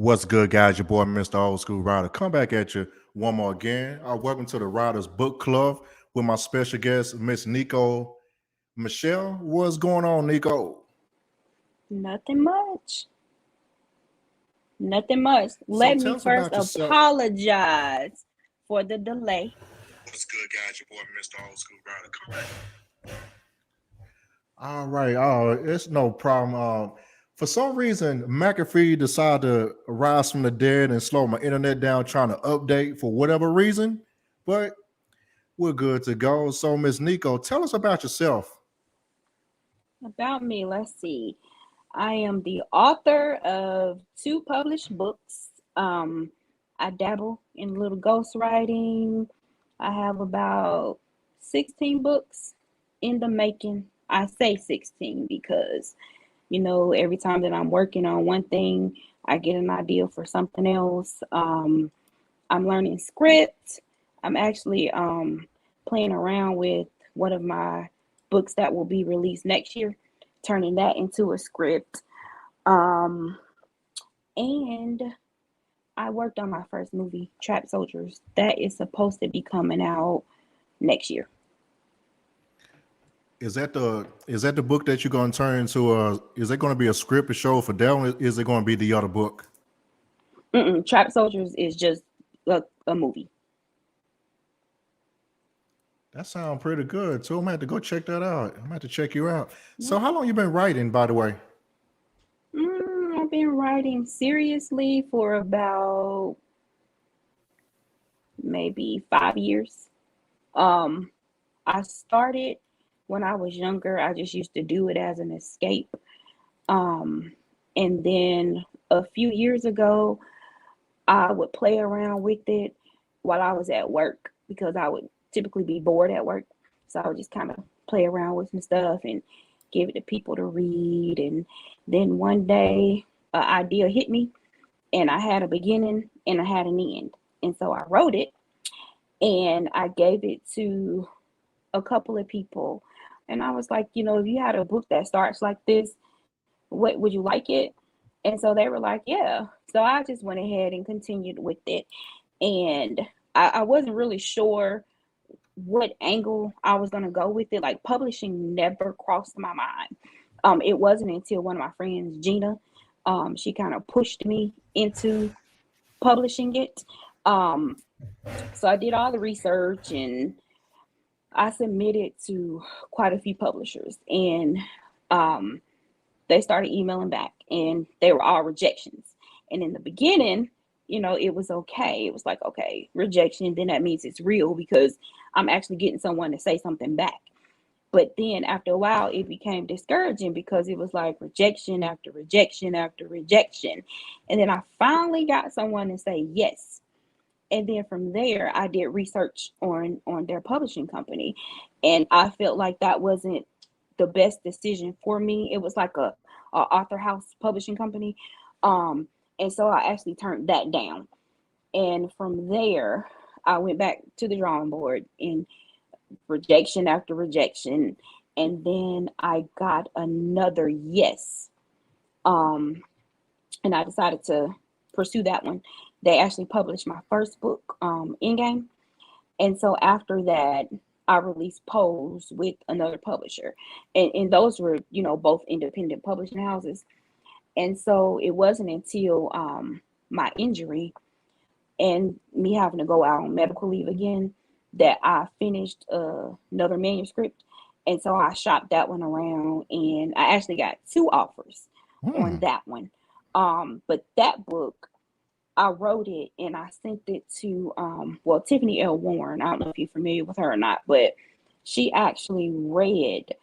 What's good, guys? Your boy, Mister Old Skool Ryder. Come back at you one more again. Welcome to the Writers Book Club with my special guest, Miss Niko Michelle. What's going on, Niko? Nothing much. Nothing much. So Let tell me us first about yourself. apologize for the delay. What's good, guys? Your boy, Mister Old Skool Ryder. Come back. All right. Oh, it's no problem. For some reason, McAfee decided to rise from the dead and slow my internet down trying to update for whatever reason. But we're good to go. So, Miss Niko, tell us about yourself. About me, let's see. I am the author of 2 published books. I dabble in little ghostwriting. I have about 16 books in the making. I say 16 because, every time that I'm working on one thing, I get an idea for something else. I'm learning script. I'm actually playing around with one of my books that will be released next year, turning that into a script. And I worked on my first movie, Trapsoldiers. That is supposed to be coming out next year. Is that the book that you're going to turn into? Is it going to be a script, a show for that one? Is it going to be the other book? Trapsoldiers is just a movie. That sounds pretty good. So I'm gonna have to go check that out. I'm gonna have to check you out. So how long you been writing, by the way? I've been writing seriously for about maybe 5 years. I started when I was younger. I just used to do it as an escape. And then a few years ago, I would play around with it while I was at work because I would typically be bored at work. So I would just kind of play around with some stuff and give it to people to read. And then one day, an idea hit me, and I had a beginning and I had an end. And so I wrote it and I gave it to a couple of people. And I was like, if you had a book that starts like this, what would you like it? And so they were like, yeah. So I just went ahead and continued with it. And I wasn't really sure what angle I was going to go with it. Like, publishing never crossed my mind. It wasn't until one of my friends, Gina, she kind of pushed me into publishing it. So I did all the research and I submitted to quite a few publishers, and they started emailing back, and they were all rejections. And in the beginning, it was okay. It was like, okay, rejection, then that means it's real because I'm actually getting someone to say something back. But then after a while, it became discouraging because it was like rejection after rejection after rejection. And then I finally got someone to say yes. And then from there, I did research on their publishing company. And I felt like that wasn't the best decision for me. It was like a author house publishing company. And so I actually turned that down. And from there, I went back to the drawing board and rejection after rejection. And then I got another yes. And I decided to pursue that one. They actually published my first book, Endgame. And so after that, I released Pose with another publisher. And those were, both independent publishing houses. And so it wasn't until my injury and me having to go out on medical leave again that I finished another manuscript. And so I shopped that one around, and I actually got 2 offers on that one. But that book, I wrote it and I sent it to, Tiffany L. Warren. I don't know if you're familiar with her or not, but she actually read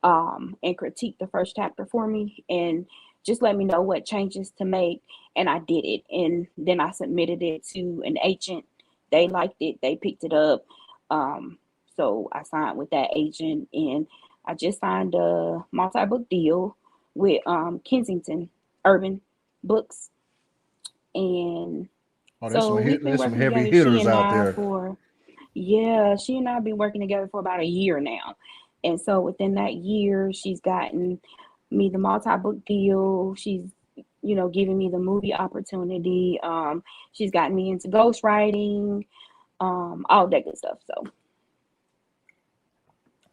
and critiqued the first chapter for me and just let me know what changes to make. And I did it. And then I submitted it to an agent. They liked it. They picked it up. So I signed with that agent, and I just signed a multi-book deal with Kensington Urban Books. And so we've been working heavy together, she hitters and out I, there. she and I have been working together for about a year now. And so within that year, she's gotten me the multi-book deal. She's giving me the movie opportunity. She's gotten me into ghostwriting, all that good stuff. So.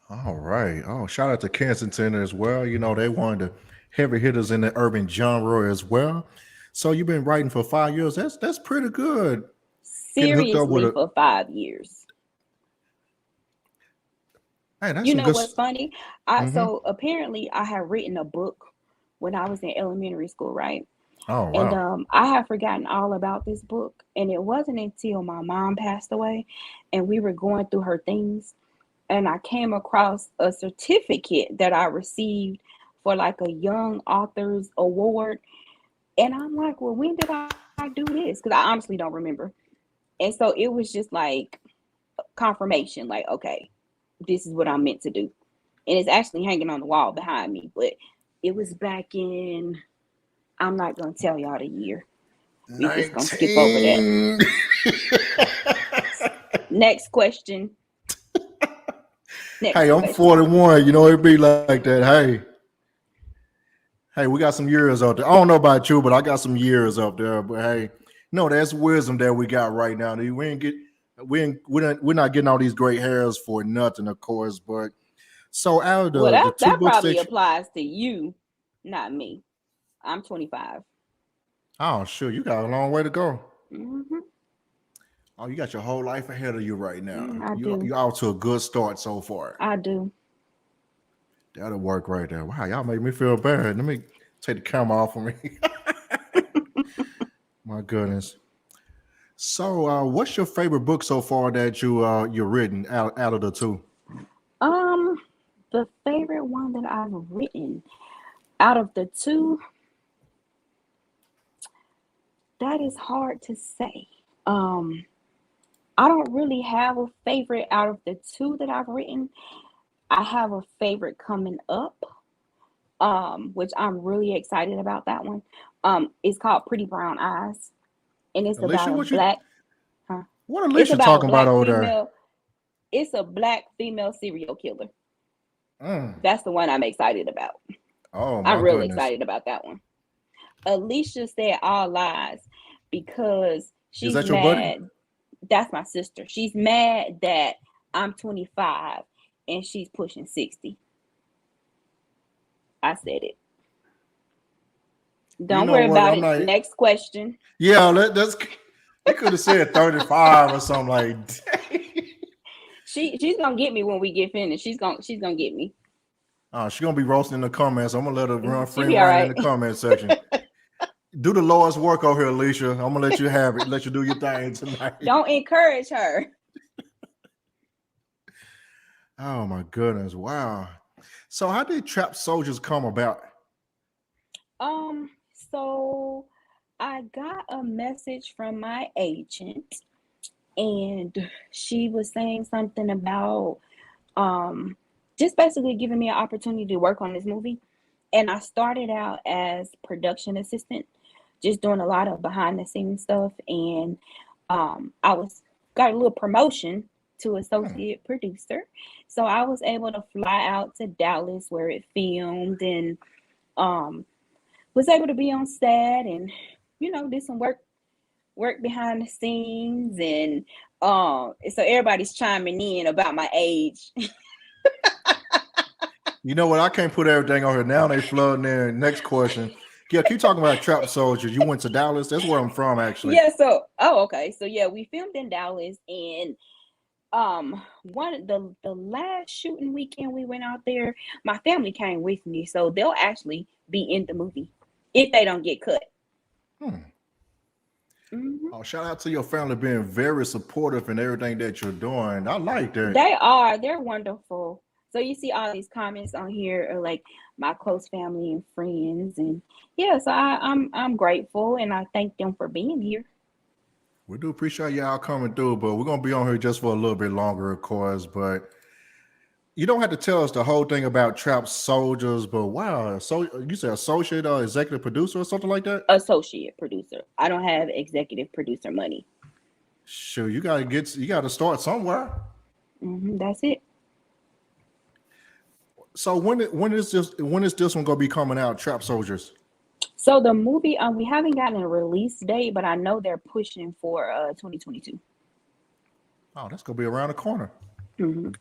All right. Oh, shout out to Kensington as well. They one of the heavy hitters in the urban genre as well. So you've been writing for 5 years. That's pretty good. Getting hooked up with Seriously, for 5 years. Hey, that's You some know good. what's funny? Mm-hmm. So apparently I had written a book when I was in elementary school, right? Oh And wow. I had forgotten all about this book. And it wasn't until my mom passed away and we were going through her things, and I came across a certificate that I received for like a young authors award. And I'm like, well, when did I do this? Because I honestly don't remember. And so it was just like confirmation, like, okay, this is what I'm meant to do. And it's actually hanging on the wall behind me. But it was back in, I'm not going to tell y'all the year. We just going to skip over that. 19. Next question. Hey, I'm 41. It'd be like that. Hey, we got some years out there. I don't know about you, but I got some years up there. But hey, no, that's wisdom that we got right now. We're not getting all these great hairs for nothing, of course. But so out of Well, the two that books probably applies to you, not me. I'm 25. oh sure, you got a long way to go. Mm-hmm. Oh, you got your whole life ahead of you right now. I do. You're out to a good start so far. I do. That'll work right there. Wow, y'all make me feel bad. Let me take the camera off of me. My goodness. So, what's your favorite book so far that you're written out of the two? The favorite one that I've written out of the two, that is hard to say. I don't really have a favorite out of the two that I've written. I have a favorite coming up, which I'm really excited about that one. It's called Pretty Brown Eyes, and it's Alicia, about a black. Huh? what It's Alicia about a talking about black over there? female. It's a black female serial killer. Mm. That's the one I'm excited about. Oh my I'm real goodness. excited about that one. Alicia said all lies because Is she's that your buddy? mad. That's my sister. She's mad that I'm 25 and she's pushing 60. I said it. Don't worry what? about I'm it. not. Next question. Yeah, that's. They could have said 35 or something like that. She's gonna get me when we get finished. She's gonna get me. She's gonna be roasting in the comments. I'm gonna let her run She'll free be all reign in right. the comment section. Do the Lord's work over here, Alicia. I'm gonna let you have it. Let you do your thing tonight. Don't encourage her. Oh my goodness! Wow. So, how did Trap Soldiers come about? So I got a message from my agent, and she was saying something about just basically giving me an opportunity to work on this movie. And I started out as production assistant, just doing a lot of behind the scenes stuff. And I got a little promotion to associate producer. So I was able to fly out to Dallas where it filmed, and was able to be on set and, do some work behind the scenes. And so everybody's chiming in about my age. You know what? I can't put everything on here now. They flooding in. Next question. Yeah, keep talking about Trap Soldiers. You went to Dallas. That's where I'm from, actually. Yeah. So, okay. So yeah, we filmed in Dallas, and the last shooting weekend we went out there, my family came with me, so they'll actually be in the movie if they don't get cut. Mm-hmm. Oh, shout out to your family being very supportive in everything that you're doing. I like that. They're wonderful. So you see all these comments on here are like my close family and friends, and yeah, so I'm grateful, and I thank them for being here. We do appreciate y'all coming through, but we're gonna be on here just for a little bit longer, of course. But you don't have to tell us the whole thing about Trap Soldiers. But wow, so you said associate or executive producer or something like that? Associate producer. I don't have executive producer money. Sure, you gotta start somewhere. That's it. So when is this one gonna be coming out, Trap Soldiers? So the movie, we haven't gotten a release date, but I know they're pushing for 2022. Oh, that's gonna be around the corner. Hmm.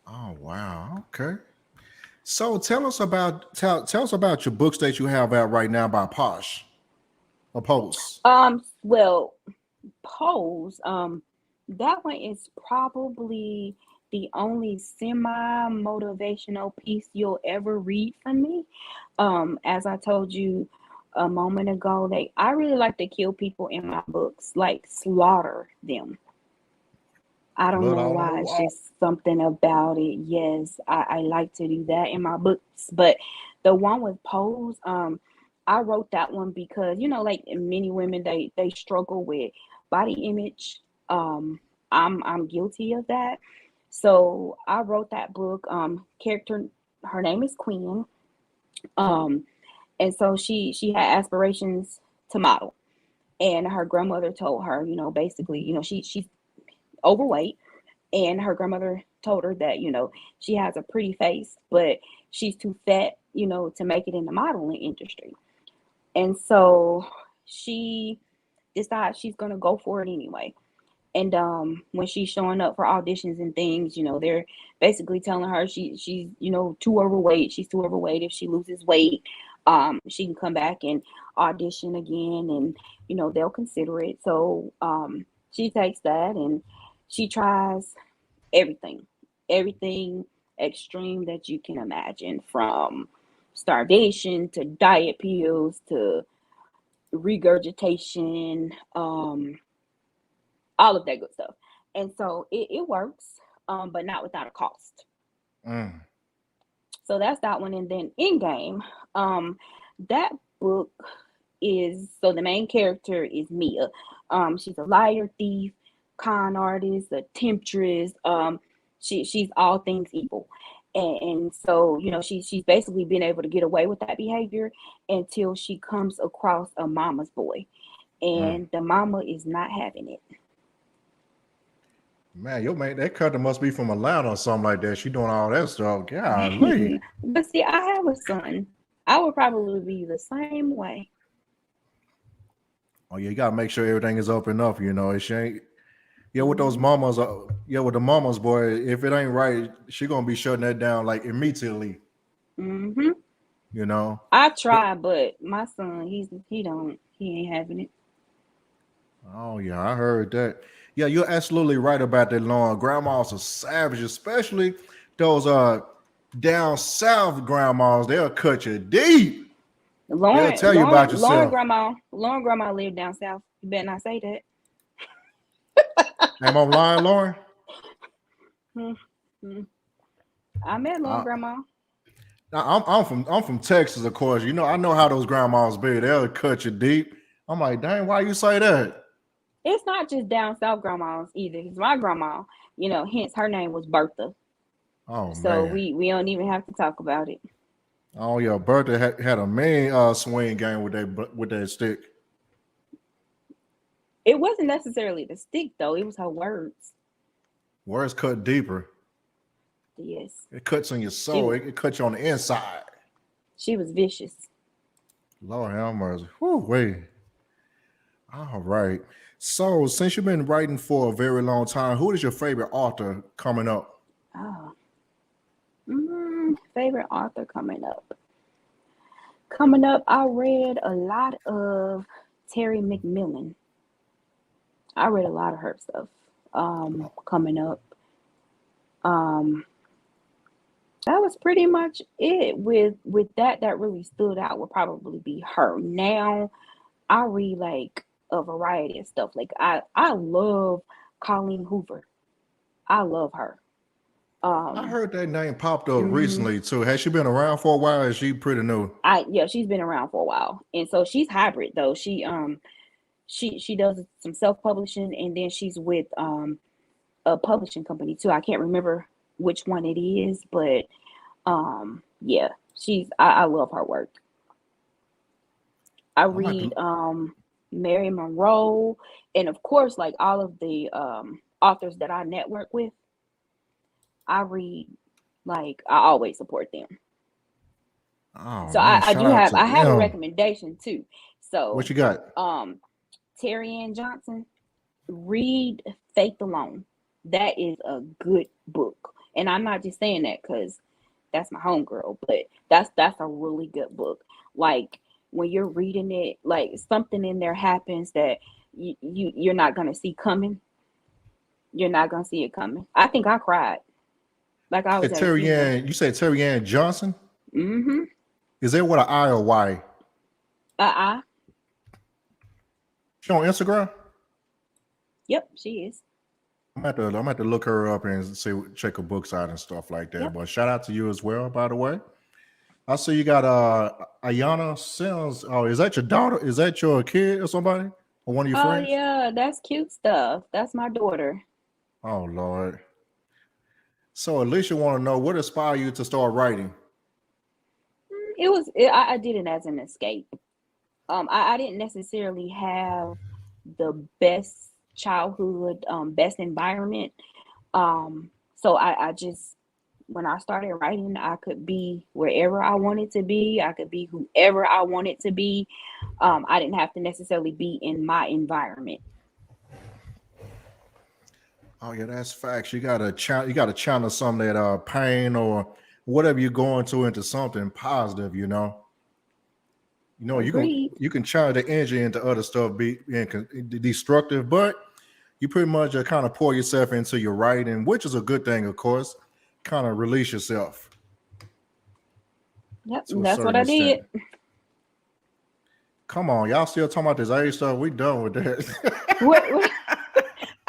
Oh wow. Okay. So tell us about your books that you have out right now by Posh or Post. Well, Pose, that one is probably the only semi-motivational piece you'll ever read from me. As I told you a moment ago, I really like to kill people in my books, like slaughter them. I don't Blood know all on the why. It's wall. just something about it. Yes, I like to do that in my books. But the one with Pose, I wrote that one because, like many women, they struggle with body image. Um, I'm guilty of that. So I wrote that book. Character, her name is Queen. Um, and so she had aspirations to model. And her grandmother told her, basically, she's overweight, and her grandmother told her that she has a pretty face, but she's too fat to make it in the modeling industry. And so she decides she's going to go for it anyway. And when she's showing up for auditions and things, they're basically telling her she's too overweight. She's too overweight. If she loses weight, she can come back and audition again, and they'll consider it. So she takes that and she tries everything extreme that you can imagine, from starvation to diet pills to regurgitation, all of that good stuff. And so it works, but not without a cost. Mm. So that's that one. And then Endgame, that book is, so the main character is Mia. She's a liar, thief, con artist, a temptress. She's all things evil. And so, she's basically been able to get away with that behavior until she comes across a mama's boy. Mm. And the mama is not having it. Man, your mate, that country must be from Atlanta or something like that. She doing all that stuff. Golly. But see, I have a son. I would probably be the same way. Oh yeah, you gotta make sure everything is up and up. If she ain't, with those mamas, with the mamas, boy. If it ain't right, she gonna be shutting that down like immediately. Mm-hmm. You know. I But try, but my son, he ain't having it. oh yeah, I heard that. Yeah, you're absolutely right about that, Lauren. Grandmas are savage, especially those down south grandmas. They'll cut you deep. They'll tell you about yourself. Lauren grandma lived down south. You better not say that. Am I lying, Lauren? Mm-hmm. I met Lauren grandma. I'm from Texas, of course. I know how those grandmas be. They'll cut you deep. I'm like, dang, why you say that? It's not just down south grandmas either. It's my grandma. Hence her name was Bertha. Oh So man. we don't even have to talk about it. Oh yeah, Bertha had a mean swing game with that stick. It wasn't necessarily the stick though. It was her words. Words cut deeper. Yes. It cuts on your soul. It cuts you on the inside. She was vicious. Lord have mercy. Whew, wait. All right. So since you've been writing for a very long time, who is your favorite author coming up? Oh. Favorite author coming up. Coming up, I read a lot of Terry McMillan. I read a lot of her stuff. Coming up. That was pretty much it. With that really stood out would probably be her. Now I read like a variety of stuff. Like I love Colleen Hoover. I love her. I heard that name popped up Mhm. recently too. Has she been around for a while? Is she pretty new? She's been around for a while, and so she's hybrid though. She does some self-publishing, and then she's with a publishing company too. I can't remember which one it is, but yeah, I love her work. I I might read Mary Monroe, and of course, like all of the authors that I network with, I read. Like I always support them. Oh So man, I shout do out have to I have a them. recommendation too. What So you got? Terry Ann Johnson, read Faith Alone. That is a good book. And I'm not just saying that because that's my homegirl, but that's a really good book. Like when you're reading it, like something in there happens that you're not gonna see coming. You're not gonna see it coming. I think I cried like I was at a Terry funeral. Ann, you said Terry Ann Johnson? Mm-hmm. Is that with an I or Y? Uh-uh. She on Instagram? Yep, she is. I'm gonna have to look her up and see, check her books out and stuff like that. Yep. But shout out to you as well, by the way. I see you got Ayana Sims. Oh, is that your daughter? Is that your kid or somebody? Or one of your Oh friends? yeah, that's cute stuff. That's my daughter. Oh Lord. So Alicia want to know what inspired you to start writing? I did it as an escape. I didn't necessarily have the best childhood, best environment. So I just, when I started writing, I could be wherever I wanted to be. I could be whoever I wanted to be. I didn't have to necessarily be in my environment. Oh yeah, that's facts. You gotta channel some of that pain or whatever you're going to into something positive. Agreed. You can channel the energy into other stuff, being destructive, but you pretty much kind of pour yourself into your writing, which is a good thing, of course. Kind of release yourself. Yep, To a that's what certain I did. extent. Come on, y'all still talking about this age stuff? We done with that. What?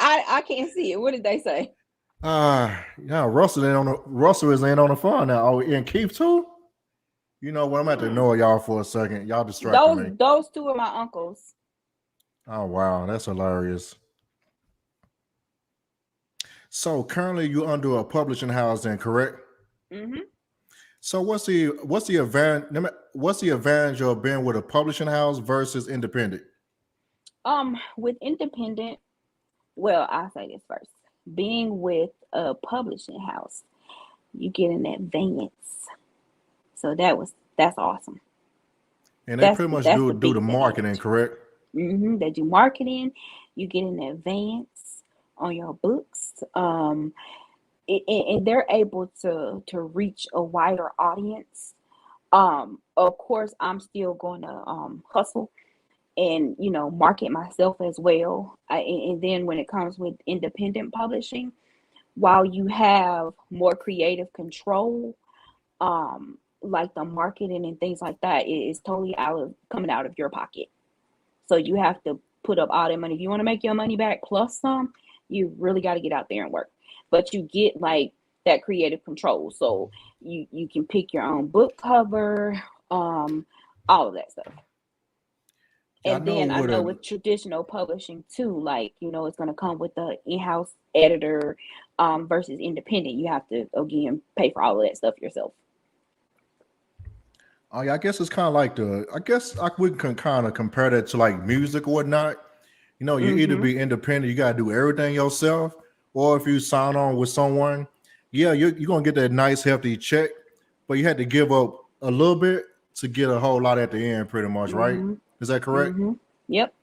I can't see it. What did they say? Yeah, Russell is in on the phone now. Oh, and Keith too. You know what? I'm going to ignore y'all for a second. Y'all distracted me. Those two are my uncles. Oh wow, that's hilarious. So currently you're under a publishing house, then, correct? Mm-hmm. So what's the advantage of being with a publishing house versus independent? With independent, well, I'll say this first. Being with a publishing house, you get an advance. So that's awesome. And they pretty much do the marketing, advantage. correct? Mm-hmm. They do marketing. You get an advance on your books. And they're able to reach a wider audience. Of course, I'm still going to hustle and market myself as well. And then when it comes with independent publishing, while you have more creative control, like the marketing and things like that, it is totally coming out of your pocket. So you have to put up all that money. If you want to make your money back plus some, you really got to get out there and work. But you get like that creative control. So you can pick your own book cover, all of that stuff. And then I know with traditional publishing too, like, it's going to come with the in-house editor versus independent. You have to, again, pay for all of that stuff yourself. Oh yeah, I guess it's kind of like we can kind of compare that to like music or whatnot. You either be independent, you got to do everything yourself, or if you sign on with someone, yeah, you're going to get that nice, hefty check, but you had to give up a little bit to get a whole lot at the end, pretty much, right? Is that correct? Yep.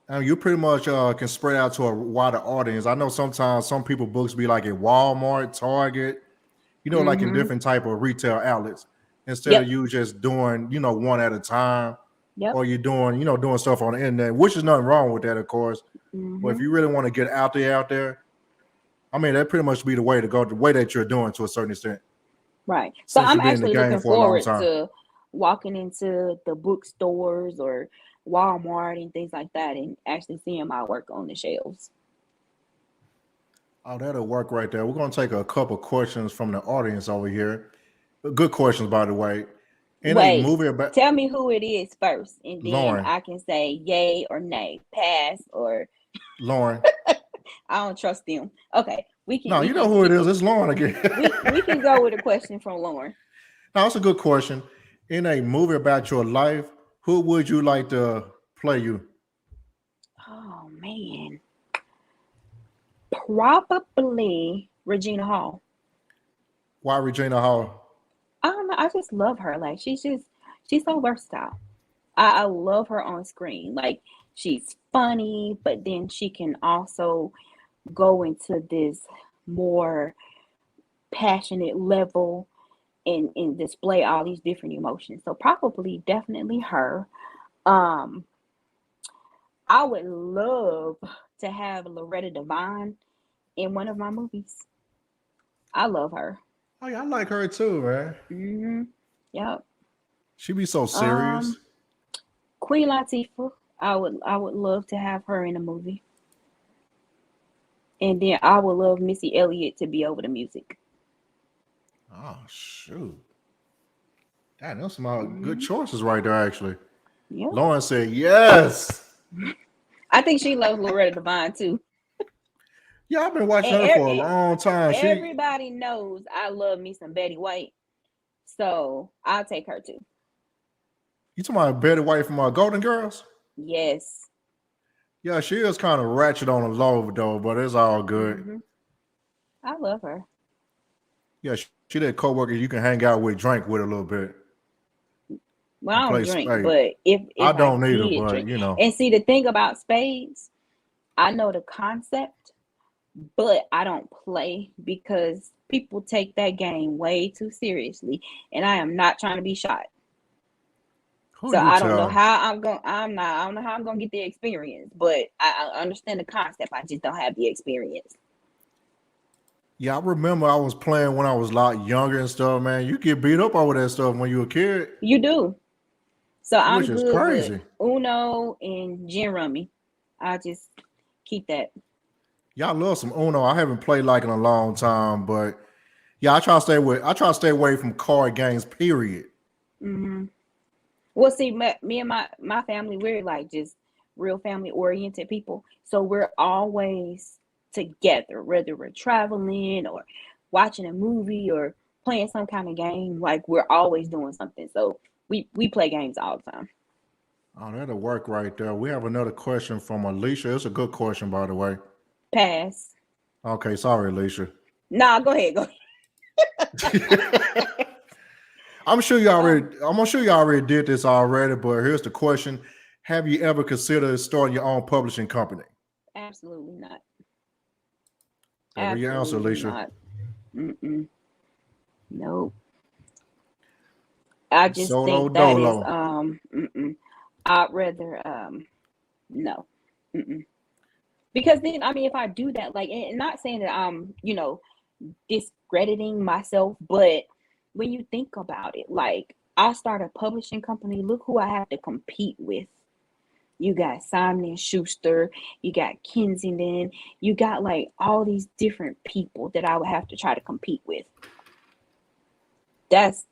And you pretty much can spread out to a wider audience. I know sometimes some people books be like at Walmart, Target, like in different type of retail outlets. Instead of you just doing, one at a time, or you're doing, doing stuff on the internet, which is nothing wrong with that, of course. But if you really want to get out there, I mean, that pretty much be the way to go, the way that you're doing to a certain extent. Right. So I'm actually looking forward to walking into the bookstores or Walmart and things like that and actually seeing my work on the shelves. Oh, that'll work right there. We're going to take a couple questions from the audience over here. Good questions, by the way. Tell me who it is first, and then Lauren. I can say yay or nay, pass or Lauren. I don't trust them. Okay, we can. No, you know who it is. It's Lauren again. we can go with a question from Lauren. No, it's a good question. In a movie about your life, who would you like to play you? Oh man, probably Regina Hall. Why Regina Hall? I don't know. I just love her. Like she's so versatile. I love her on screen. Like she's funny, but then she can also go into this more passionate level and display all these different emotions. So probably definitely her. Um, I would love to have Loretta Devine in one of my movies. I love her. Oh yeah, I like her too, man. Yep. She be so Um, serious. Queen Latifah. I would love to have her in a movie. And then I would love Missy Elliott to be over the music. Oh shoot. Damn, those some good hmm choices right there, actually. Yep. Lauren said yes. I think she loves Loretta Devine too. Yeah, I've been watching And her for a long time. everybody knows I love me some Betty White. So I'll take her too. You talking about Betty White from Golden Girls? Yes. Yeah, she is kind of ratchet on the low though, but it's all good. hmm I love her. Yeah, she that coworker you can hang out with, drink with a little bit, Well, and I don't play drink, spades. but I if I don't either, did but drink, you know. and see the thing about spades, I know the concept, but I don't play because people take that game way too seriously, and I am not trying to be shot. Who So you I don't know tell? how I'm going. I don't know how I'm going to get the experience, but I understand the concept. I just don't have the experience. Yeah, I remember I was playing when I was a lot younger and stuff, man. You get beat up over that stuff when you were a kid, You do. So which I'm is good with crazy. Uno and gin rummy. I just keep that. Yeah, I love some Uno. I haven't played like in a long time, but yeah, I try to stay away from card games, period. hmm Well, see, me and my family, we're like just real family oriented people. So we're always together, whether we're traveling or watching a movie or playing some kind of game. Like we're always doing something. So we play games all the time. Oh, that'll work right there. We have another question from Alicia. It's a good question, by the way. Pass. Okay, sorry, Alicia. Nah, go ahead. Go I'm sure you already. um, I'm sure you already did this already, but here's the question: have you ever considered starting your own publishing company? Absolutely not. That was your answer, Absolutely Alicia. not. Mm-mm. Nope. I just Solo think that is dolo. I'd rather no. Mm-mm. Because then I mean if I do that, like, and not saying that I'm, discrediting myself, but when you think about it, like I start a publishing company, look who I have to compete with. You got Simon and Schuster, you got Kensington, you got like all these different people that I would have to try to compete with. That's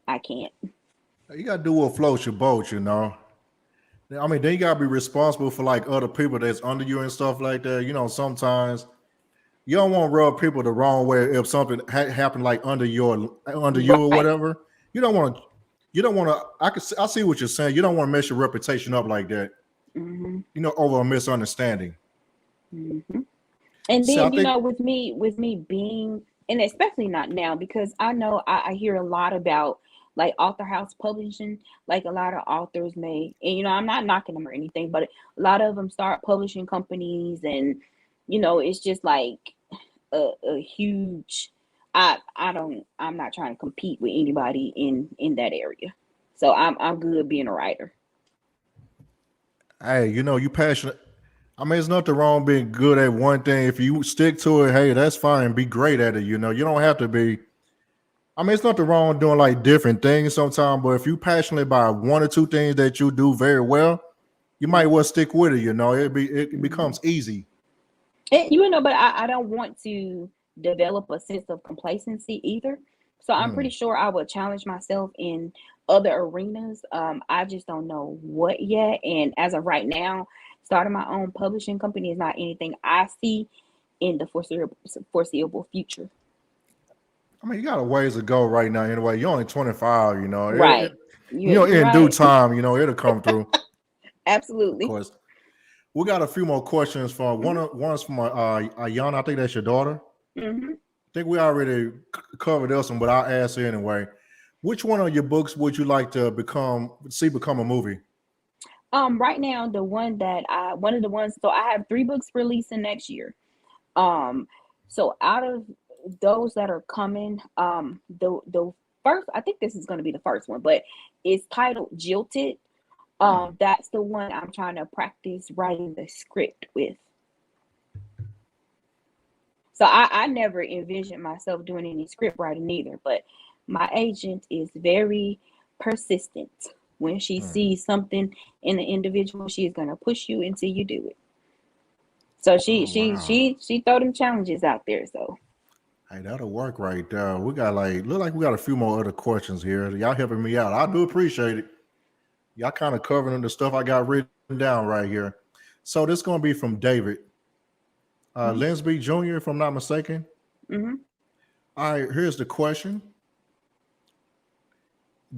I can't. You gotta do what floats your boat, you know. I mean, then you gotta be responsible for like other people that's under you and stuff like that. You know, sometimes you don't want to rub people the wrong way if something happened like under you or Right. whatever. You don't want to. You don't want to. I see what you're saying. You don't want to mess your reputation up like that. hmm You know, over a misunderstanding. hmm And So I then, think. with me being, and especially not now, because I know I hear a lot about like author house publishing. Like a lot of authors may, and I'm not knocking them or anything, but a lot of them start publishing companies, and it's just like a huge. I'm not trying to compete with anybody in that area, so I'm good being a writer. Hey, you passionate. I mean, there's nothing wrong being good at one thing. If you stick to it, hey, that's fine. Be great at it. You don't have to be. I mean, it's nothing wrong with doing like different things sometimes, but if you passionate about one or two things that you do very well, you might well stick with it. It Mhm. becomes easy. And, but I don't want to develop a sense of complacency either. So I'm Hmm. pretty sure I will challenge myself in other arenas. I just don't know what yet. And as of right now, starting my own publishing company is not anything I see in the foreseeable future. I mean, you got a ways to go right now. Anyway, you're only 25. Right. You're In due right. time, it'll come through. Of Absolutely. course. We got a few more questions from hmm one's from Ayana. I think that's your daughter. hmm I think we already covered this one, but I'll ask anyway. Which one of your books would you like to become a movie? Right now, one of the ones, so I have 3 books releasing next year. So out of those that are coming, the first, I think this is going to be the first one, but it's titled Jilted. That's the one I'm trying to practice writing the script with. So I never envisioned myself doing any script writing either, but my agent is very persistent. When she sees something in the individual, she's gonna push you until you do it. So she throw them challenges out there. So hey, that'll work right there. We got look like we got a few more other questions here. Y'all helping me out. I do appreciate it. Y'all kind of covering the stuff I got written down right here. So this is gonna be from David. Linsby Jr., if I'm not mistaken. Mm-hmm. All right, here's the question.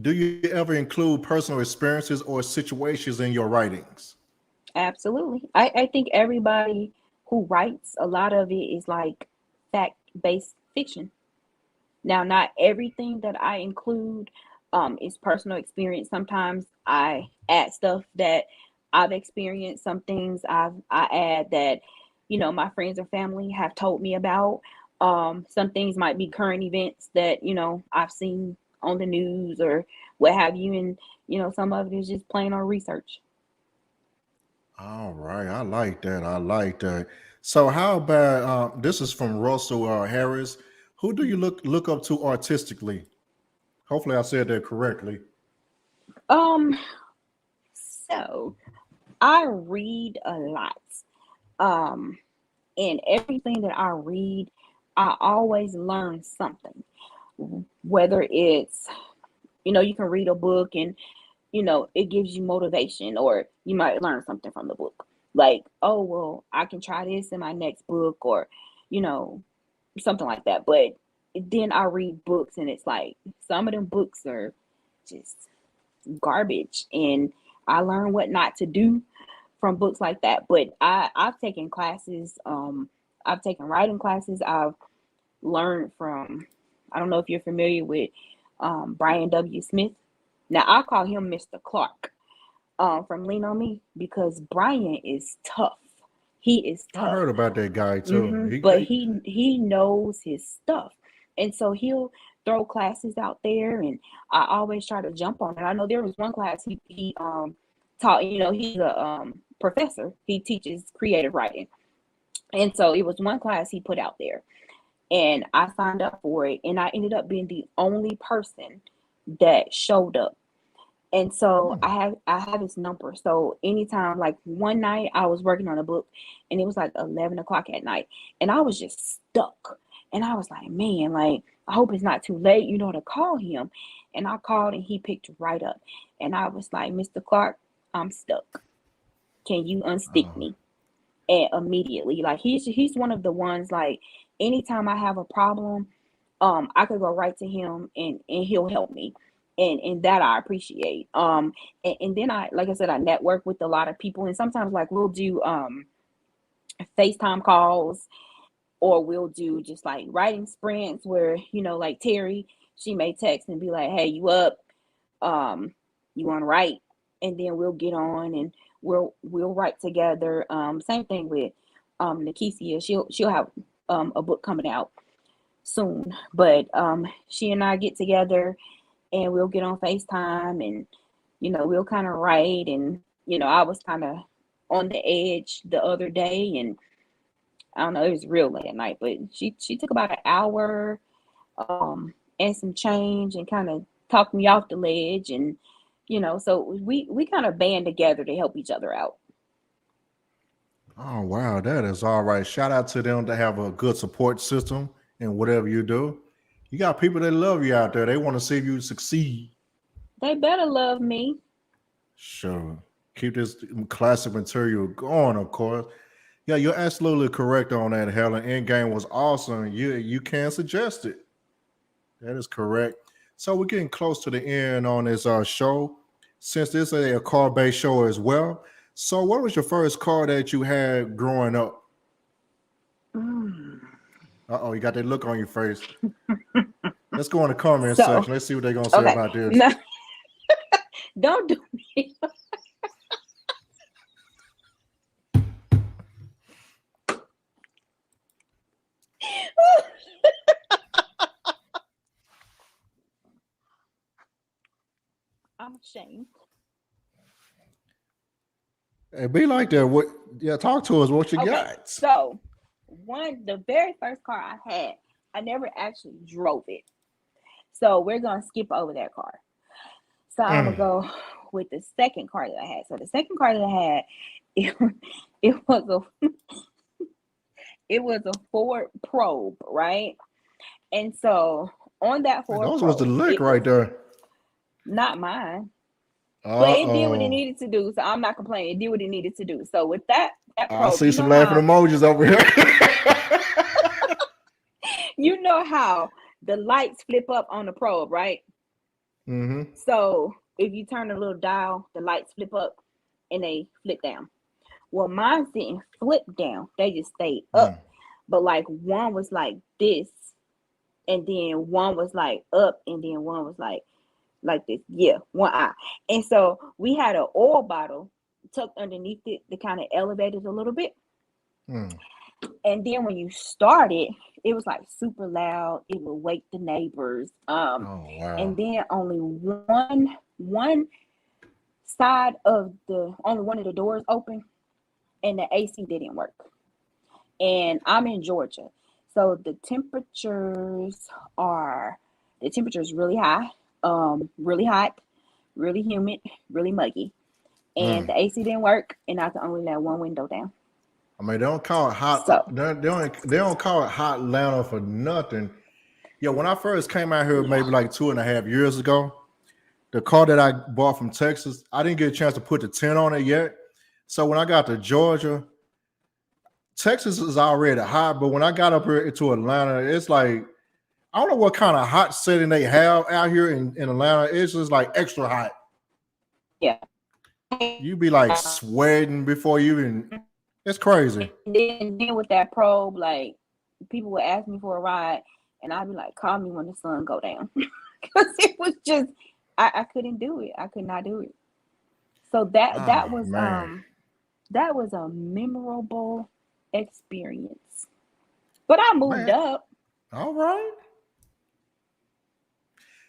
Do you ever include personal experiences or situations in your writings? Absolutely. I think everybody who writes, a lot of it is like fact-based fiction. Now, not everything that I include is personal experience. Sometimes I add stuff that I've experienced. Some things I add that, my friends or family have told me about. Some things might be current events that, I've seen on the news or what have you. And, some of it is just plain on research. All right. I like that. So how about this is from Russell Harris. Who do you look up to artistically? Hopefully I said that correctly. So I read a lot. And everything that I read, I always learn something. Whether it's, you can read a book and, it gives you motivation, or you might learn something from the book. Like, oh, well, I can try this in my next book, or, something like that. But then I read books and it's like some of them books are just garbage, and I learn what not to do from books like that. But I've taken classes. I've taken writing classes. I've learned from, I don't know if you're familiar with Brian W. Smith. Now I call him Mr. Clark from Lean On Me, because Brian is tough. He is tough. I heard about that guy too. But he knows his stuff. And so he'll throw classes out there, and I always try to jump on it. I know there was one class he taught, he's a professor. He teaches creative writing. And so it was one class he put out there, and I signed up for it, and I ended up being the only person that showed up. And so I have his number. So anytime, like one night I was working on a book and it was like 11 o'clock at night, and I was just stuck. And I was like, man, like, I hope it's not too late, to call him. And I called and he picked right up. And I was like, Mr. Clark, I'm stuck. Can you unstick me? And immediately, like, he's one of the ones, like, anytime I have a problem, I could go right to him and he'll help me. And that I appreciate. And then like I said, I network with a lot of people, and sometimes like we'll do FaceTime calls, or we'll do just like writing sprints where, like Terry, she may text and be like, hey, you up? You want to write? And then we'll get on and we'll write together. Same thing with Nikisia. She'll have a book coming out soon, but she and I get together and we'll get on FaceTime and, we'll kind of write. And, I was kind of on the edge the other day, and I don't know, it was real late at night, but she took about an hour and some change and kind of talked me off the ledge. And, so we kind of band together to help each other out. Oh, wow. That is all right. Shout out to them to have a good support system in whatever you do. You got people that love you out there. They want to see you succeed. They better love me. Sure. Keep this classic material going, of course. Yeah, you're absolutely correct on that, Helen. Endgame was awesome. You can suggest it. That is correct. So we're getting close to the end on this show. Since this is a card-based show as well. So what was your first card that you had growing up? Uh-oh, you got that look on your face. Let's go in the comment So, section. Let's see what they're gonna say okay, about this. no, don't do me. I'm ashamed. It be like that. What? Yeah, talk to us. What you Okay, got? so the very first car I had, I never actually drove it. So we're gonna skip over that car. So I'm gonna go with the second car that I had. So the second car that I had, it was a Ford Probe, right? And so on that Ford Those Probe, was the lick right there. not mine. But it did what it needed to do, so I'm not complaining. It did what it needed to do. So with that Probe, I see some laughing emojis over here. You know how the lights flip up on the Probe, right? Mm-hmm. So if you turn the little dial, the lights flip up and they flip down. Well, mine didn't flip down; they just stayed up. But like one was like this, and then one was like up, and then one was like this. Yeah, one eye. And so we had an oil bottle tucked underneath it to kind of elevate it a little bit. And then when you started, it was like super loud. It would wake the neighbors. Wow. And then only one side of only one of the doors open, and the AC didn't work. And I'm in Georgia, so the temperatures really high, really hot, really humid, really muggy, and the AC didn't work, and I could only let one window down. I mean, they don't call it hot. So, they don't call it hot Atlanta for nothing. Yeah, when I first came out here, maybe like 2.5 years ago, the car that I bought from Texas, I didn't get a chance to put the tint on it yet. So when I got to Georgia, Texas is already hot, but when I got up here to Atlanta, it's like, I don't know what kind of hot setting they have out here in Atlanta. It's just like extra hot. Yeah. You be like sweating before you even. It's crazy. And then with that Probe, like people would ask me for a ride, and I'd be like, "Call me when the sun go down," because it was just I couldn't do it. I could not do it. So that was a memorable experience. But I moved up. All right.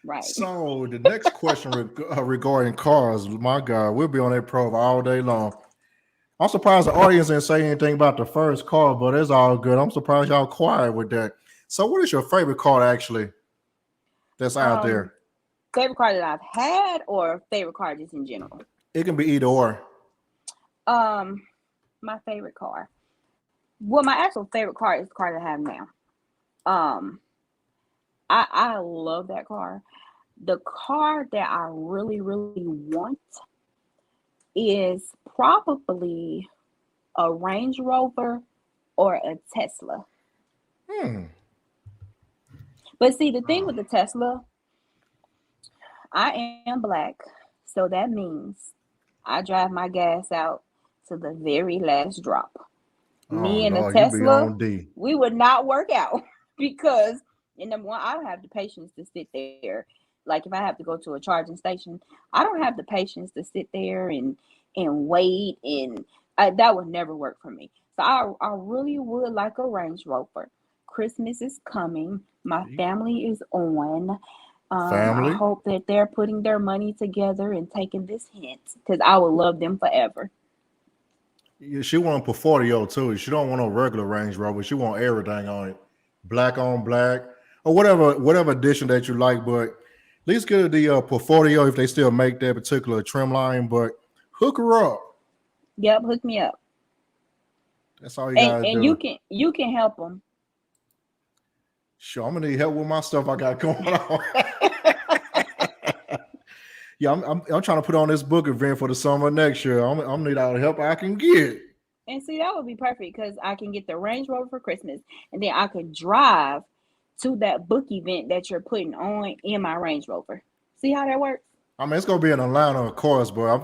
Right. So the next question regarding cars, my God, we'll be on that Probe all day long. I'm surprised the audience didn't say anything about the first car, but it's all good. I'm surprised y'all quiet with that. So what is your favorite car actually that's out there? Favorite car that I've had, or favorite car just in general? It can be either or. My favorite car. Well, my actual favorite car is the car that I have now. I love that car. The car that I really, really want is probably a Range Rover or a Tesla. But see, the thing with the Tesla, I am black, so that means I drive my gas out to the very last drop. Me and the Tesla, we would not work out because, number one, I don't have the patience to sit there. Like if I have to go to a charging station, I don't have the patience to sit there and wait, and that would never work for me. So I really would like a Range Rover. Christmas is coming. My family is on. I hope that they're putting their money together and taking this hint, because I would love them forever. Yeah, she want a Portfolio too. She don't want a regular Range Rover. She want everything on it, black on black, or whatever edition that you like. But at least get her the Portfolio if they still make that particular trim line. But hook her up. Yep, hook me up. That's all you gotta do. And you can help them. Sure, I'm gonna need help with my stuff I got going on. Yeah, I'm trying to put on this book event for the summer next year. I'm gonna need all the help I can get. And see, that would be perfect because I can get the Range Rover for Christmas, and then I could drive to that book event that you're putting on in my Range Rover. See how that works? I mean, it's gonna be in Atlanta, of course, but I'm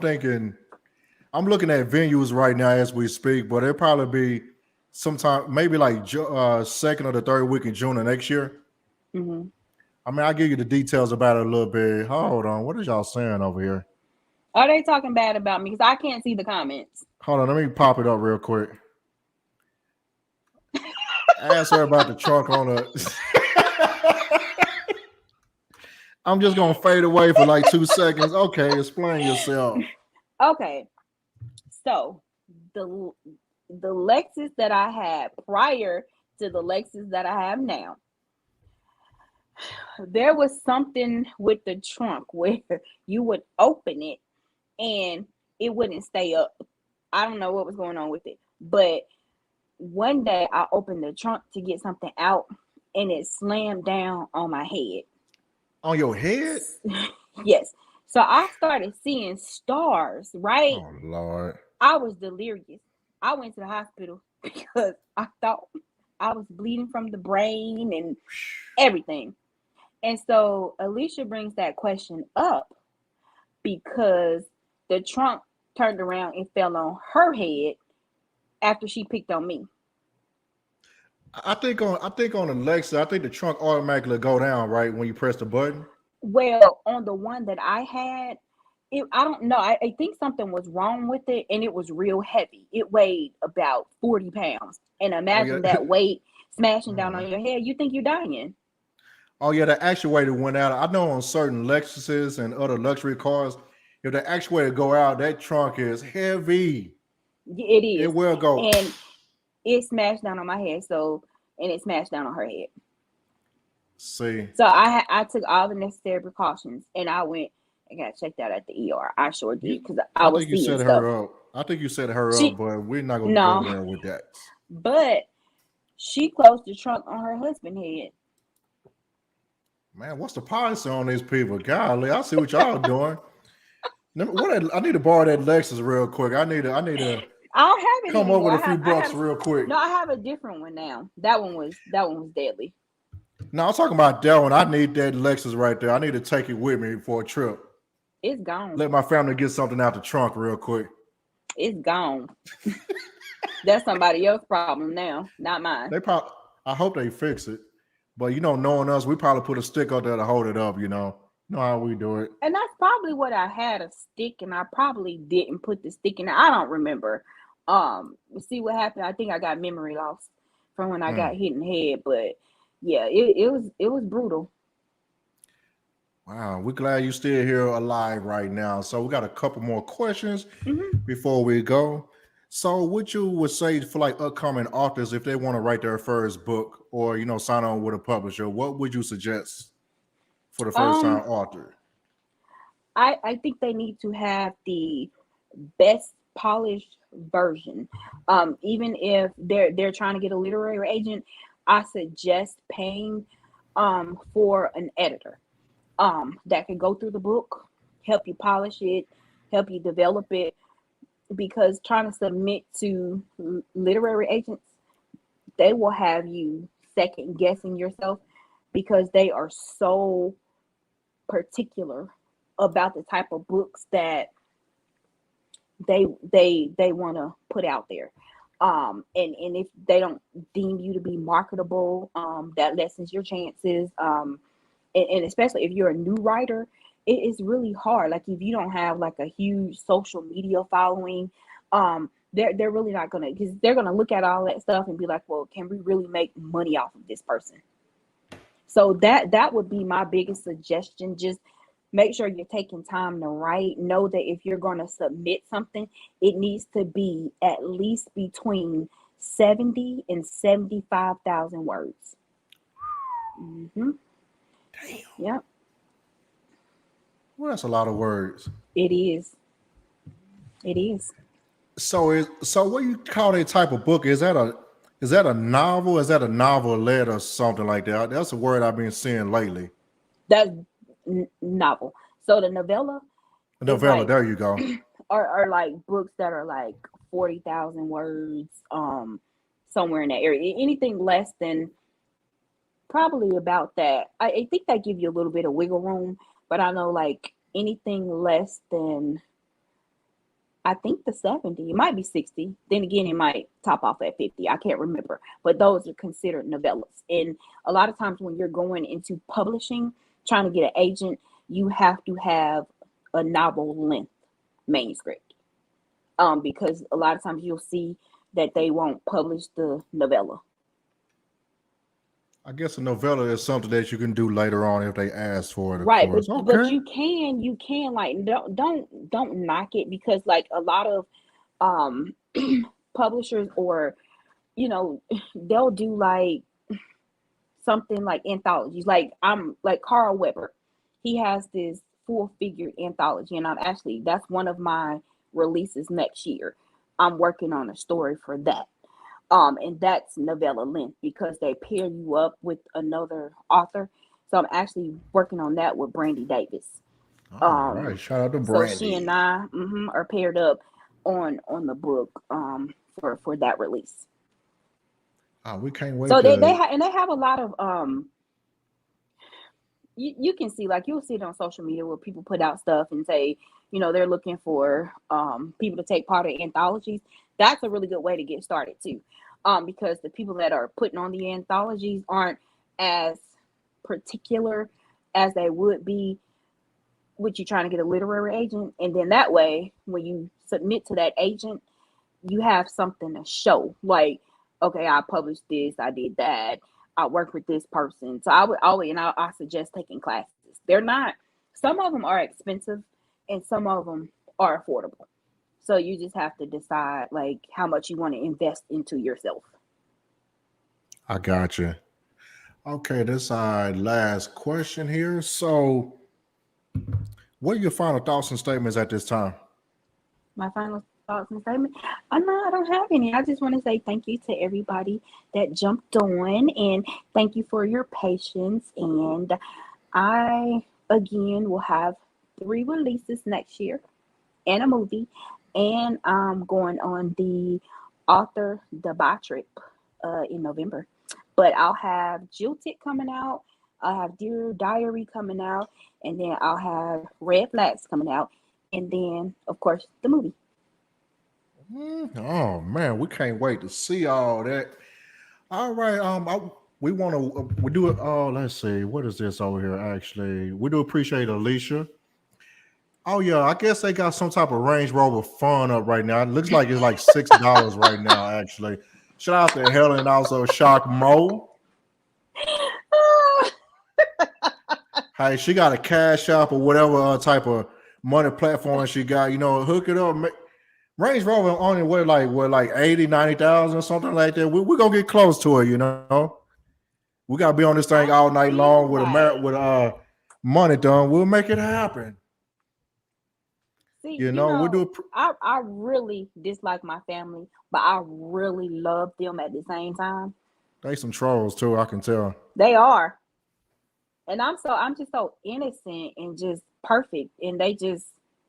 looking at venues right now as we speak, but it'll probably be sometime maybe like second or the third week in June of next year. Mm-hmm. I mean, I'll give you the details about it a little bit. Hold on, what is y'all saying over here? Are they talking bad about me? Because I can't see the comments. Hold on, let me pop it up real quick. Ask her about the trunk on the. I'm just gonna fade away for like 2 seconds. Okay, explain yourself. Okay, so the Lexus that I had prior to the Lexus that I have now, there was something with the trunk where you would open it and it wouldn't stay up. I don't know what was going on with it, but one day I opened the trunk to get something out and it slammed down on my head. On your head? Yes. So I started seeing stars, right? Oh Lord. I was delirious. I went to the hospital because I thought I was bleeding from the brain and everything. And so Alicia brings that question up because the trunk turned around and fell on her head after she picked on me. I think on Alexa, I think the trunk automatically go down right when you press the button. Well, on the one that I had, I don't know. I think something was wrong with it, and it was real heavy. It weighed about 40 pounds. And imagine that weight smashing down on your head. You think you're dying. Oh, yeah, the actuator went out. I know on certain Lexuses and other luxury cars, if the actuator go out, that trunk is heavy. It is. It will go. And it smashed down on my head, and it smashed down on her head. See. So I took all the necessary precautions, and I went and got checked out at the ER. I sure did, because I was seeing stuff. Her up. I think you set her up, but we're not going to go there with that. But she closed the trunk on her husband's head. Man, what's the policy on these people? Golly, I see what y'all doing. I need to borrow that Lexus real quick. I need to. I don't have it come anymore. up with a few bucks real quick. No, I have a different one now. That one was deadly. No, I'm talking about that one. I need that Lexus right there. I need to take it with me for a trip. It's gone. Let my family get something out the trunk real quick. It's gone. That's somebody else's problem now, not mine. I hope they fix it. But knowing us, we probably put a stick out there to hold it up, you know how we do it. And that's probably what I had, a stick, and I probably didn't put the stick in it. I don't remember. See what happened. I think I got memory loss from when I got hit in the head, but yeah, it was brutal. Wow, we're glad you're still here alive right now. So we got a couple more questions before we go. So what you would say for like upcoming authors, if they want to write their first book or, sign on with a publisher, what would you suggest for the first time author? I think they need to have the best polished version. Even if they're trying to get a literary agent, I suggest paying for an editor that can go through the book, help you polish it, help you develop it, because trying to submit to literary agents, they will have you second guessing yourself because they are so particular about the type of books that they want to put out there. And if they don't deem you to be marketable, that lessens your chances. And especially if you're a new writer, it is really hard. Like if you don't have like a huge social media following, they're really not gonna, because they're gonna look at all that stuff and be like, well, can we really make money off of this person? So that would be my biggest suggestion. Just make sure you're taking time to write. Know that if you're going to submit something, it needs to be at least between 70 and 75,000 words. Damn. Yep. Well, that's a lot of words. It is. It is. So what do you call that type of book? Is that a novel? Is that a novelette or something like that? That's a word I've been seeing lately. That's novel. So the novella. Novella, like, there you go. Are like books that are like 40,000 words, somewhere in that area. Anything less than probably about that. I think that give you a little bit of wiggle room, but I know like anything less than, I think the 70. It might be 60. Then again, it might top off at 50. I can't remember. But those are considered novellas. And a lot of times when you're going into publishing, trying to get an agent, you have to have a novel length manuscript. Because a lot of times you'll see that they won't publish the novella. I guess a novella is something that you can do later on if they ask for it, of Right, course. but you can like don't knock it, because like a lot of publishers, or they'll do like something like anthologies. Like Carl Weber, he has this full figured anthology, and that's one of my releases next year. I'm working on a story for that. And that's novella length because they pair you up with another author. So I'm actually working on that with Brandy Davis. All right, shout out to Brandy. So she and I are paired up on the book for that release. We can't wait. So they have a lot of you can see, like, you'll see it on social media where people put out stuff and say, they're looking for people to take part in anthologies. That's a really good way to get started too. Because the people that are putting on the anthologies aren't as particular as they would be with you trying to get a literary agent. And then that way, when you submit to that agent, you have something to show. Like, okay, I published this, I did that, I worked with this person. So I suggest taking classes. Some of them are expensive and some of them are affordable. So you just have to decide like how much you want to invest into yourself. I got you. Okay, this is our last question here. So what are your final thoughts and statements at this time? My final thoughts and statements? No, I don't have any. I just want to say thank you to everybody that jumped on, and thank you for your patience. And I, again, will have 3 releases next year and a movie. And I'm going on the author Dubai trip in November. But I'll have Jilted coming out. I'll have Dear Diary coming out. And then I'll have Red Flags coming out. And then, of course, the movie. Oh, man, we can't wait to see all that. All right. We want to we do it. Oh, let's see. What is this over here, actually? We do appreciate Alicia. Oh, yeah, I guess they got some type of Range Rover fun up right now. It looks like it's like $6 right now, actually. Shout out to Helen and also Shock Mo. Hey, she got a cash app or whatever type of money platform she got. Hook it up. Range Rover only worth like 80, 90,000 or something like that. We're going to get close to it, We got to be on this thing all night long with money done. We'll make it happen. See, I really dislike my family, but I really love them at the same time. They some trolls too, I can tell. They are. And I'm just so innocent and just perfect, and they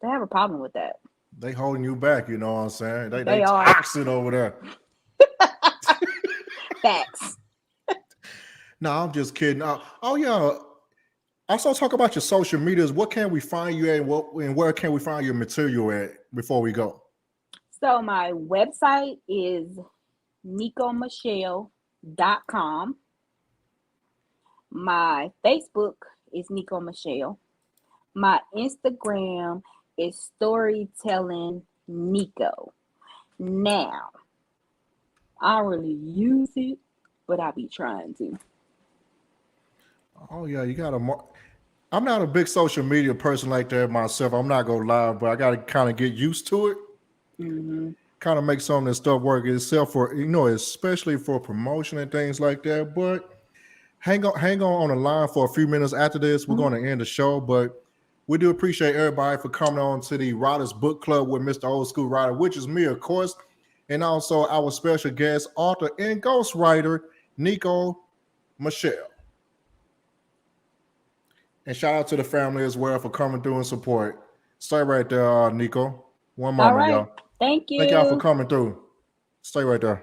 have a problem with that. They holding you back, you know what I'm saying? They are toxic over there. Facts. No, I'm just kidding. Oh yeah. Also, talk about your social medias. What can we find you at, and where can we find your material at before we go? So my website is nikomichelle.com. My Facebook is Niko Michelle. My Instagram is Storytelling Niko. Now, I don't really use it, but I be trying to. Oh yeah, you gotta. I'm not a big social media person like that myself. I'm not gonna lie, but I gotta kind of get used to it. Mm-hmm. Kind of make some of this stuff work itself for especially for promotion and things like that. But hang on the line for a few minutes after this. We're going to end the show, but we do appreciate everybody for coming on to the Writers Book Club with Mister Old Skool Ryder, which is me, of course, and also our special guest, author and ghostwriter Niko Michelle. And shout out to the family as well for coming through and support. Stay right there, Niko. One moment, All right. y'all. Thank you. Thank y'all for coming through. Stay right there.